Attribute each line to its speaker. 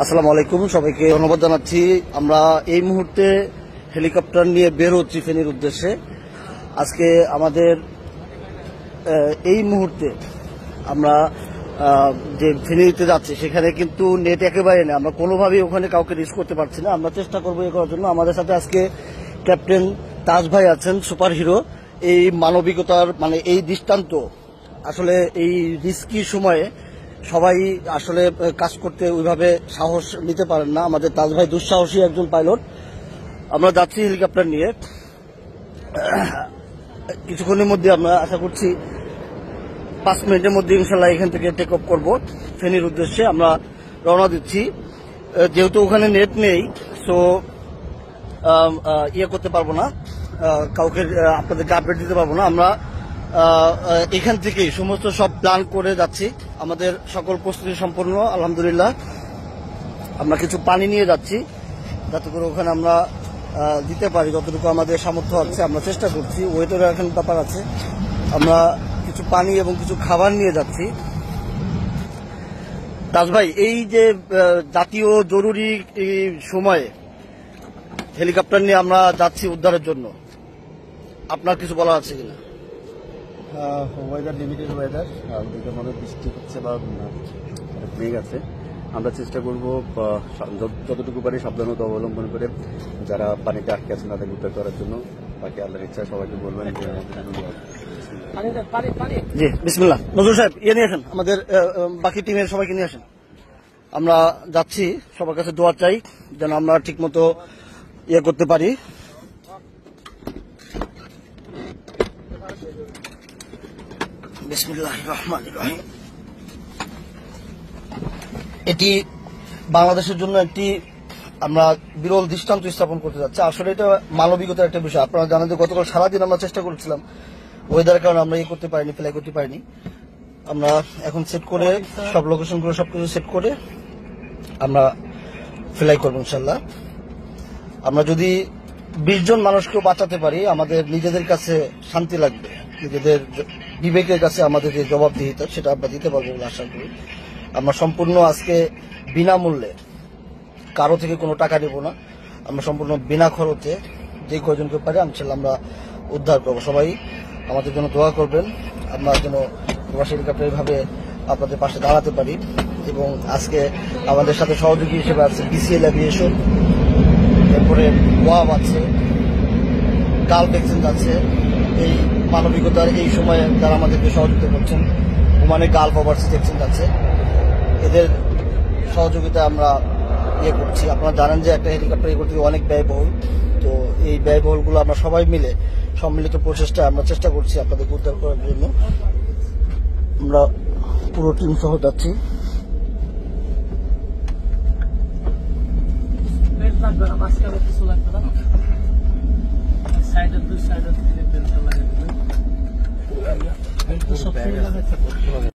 Speaker 1: আসসালামু আলাইকুম, সবাইকে ধন্যবাদ জানাচ্ছি। আমরা এই মুহূর্তে হেলিকপ্টার নিয়ে বের হচ্ছি ফেনীর উদ্দেশ্যে। আজকে আমাদের এই মুহূর্তে আমরা যে ফেনীতে যাচ্ছি সেখানে কিন্তু নেট একেবারে নেই। আমরা কোনোভাবেই ওখানে কাউকে রিস্ক করতে পারছি না। আমরা চেষ্টা করবো এ করার জন্য। আমাদের সাথে আজকে ক্যাপ্টেন তাজ ভাই আছেন, সুপার হিরো। এই মানবিকতার এই দৃষ্টান্ত আসলে এই রিস্কি সময়ে সবাই আসলে কাজ করতে ওইভাবে সাহস নিতে পারেন না। আমাদের তাজ ভাই দুঃসাহসী একজন পাইলট। আমরা যাচ্ছি হেলিকপ্টার নিয়ে। কিছুক্ষণের মধ্যে আমরা আশা করছি 5 মিনিটের মধ্যে ইনশাল্লাহ এখান থেকে টেক অফ করবো ফেনীর উদ্দেশ্যে। আমরা রওনা দিচ্ছি। যেহেতু ওখানে নেট নেই, সো করতে পারবো না, কাউকে আপনাদেরকে আপডেট দিতে পারবো না। আমরা এখান থেকেই সমস্ত সব প্ল্যান করে যাচ্ছি। আমাদের সকল প্রস্তুতি সম্পন্ন আলহামদুলিল্লাহ। আমরা কিছু পানি নিয়ে যাচ্ছি যাতে করে ওখানে আমরা দিতে পারি যতটুকু আমাদের সামর্থ্য আছে। আমরা চেষ্টা করছি। ওয়েদারের এখন ব্যাপার আছে। আমরা কিছু পানি এবং কিছু খাবার নিয়ে যাচ্ছি। তাজ ভাই, এই যে জাতীয় জরুরি সময়ে হেলিকপ্টার নিয়ে আমরা যাচ্ছি উদ্ধারের জন্য, আপনার কিছু বলা আছে কিনা?
Speaker 2: ওয়েদার লিমিটেড ওয়েদার, মনে বৃষ্টি হচ্ছে বা মেঘ আছে। আমরা চেষ্টা করব যতটুকু পারি সাবধানতা অবলম্বন করে যারা পানিতে আটকে আছেন তাদের উদ্ধার করার জন্য। বাকি আল্লাহর ইচ্ছা, সবাইকে বলবেন।
Speaker 1: জি বিসমিল্লাহ। নজরুল সাহেব, নিয়ে আসেন, আমাদের বাকি টিমের সবাইকে নিয়ে আসেন। আমরা যাচ্ছি, সবার কাছে দোয়া চাই যেন আমরা ঠিক মতো করতে পারি। বিসমিল্লাহির রহমানির রহিম। এটি বাংলাদেশের জন্য একটি আমরা বিরল দৃষ্টান্ত স্থাপন করতে যাচ্ছি। আসলে এটা মানবিকতার একটা বিষয়। আপনারা জানেন যে গতকাল সারাদিন আমরা চেষ্টা করেছিলাম, ওয়েদারের কারণে আমরা করতে পারিনি, ফ্লাই করতে পারিনি। আমরা এখন সেট করে সব লোকেশনগুলো সবকিছু সেট করে আমরা ফ্লাই করবো ইনশাল্লাহ। আমরা যদি 20 জন মানুষকেও বাঁচাতে পারি, আমাদের নিজেদের কাছে শান্তি লাগবে, নিজেদের বিবেকের কাছে আমাদের যে জবাবদিহিতা সেটা আমরা দিতে পারবো বলে আশা করি। আমরা সম্পূর্ণ আজকে বিনামূল্যে, কারো থেকে কোনো টাকা নেব না। আমরা সম্পূর্ণ বিনা খরচে যে কয়জনকে পারি ইনশাল্লাহ আমরা উদ্ধার করবো। সবাই আমাদের জন্য দোয়া করবেন, আমরা যেন প্রবাসী হেলিকপ্টার এইভাবে আপনাদের পাশে দাঁড়াতে পারি। এবং আজকে আমাদের সাথে সহযোগী হিসেবে আছে BCL এভিয়েশন, এরপরে ওয়াব আছে, গালফ এক্সচেঞ্জ আছে। এই মানবিকতার এই সময়ে যারা আমাদেরকে সহযোগিতা করছেন, ওমানে গালফ ওভারসিজ এক্সচেঞ্জ আছে। এদের সহযোগিতায় আমরা করছি। আপনারা জানেন যে একটা হেলিকপ্টার করতে অনেক ব্যয়বহুল। তো এই ব্যয়বহুলগুলো আমরা সবাই মিলে সম্মিলিত প্রচেষ্টায় আমরা চেষ্টা করছি আপনাদের উদ্ধার করার জন্য। আমরা পুরো টিম সহ যাচ্ছি। সাইডের 2 সাইডের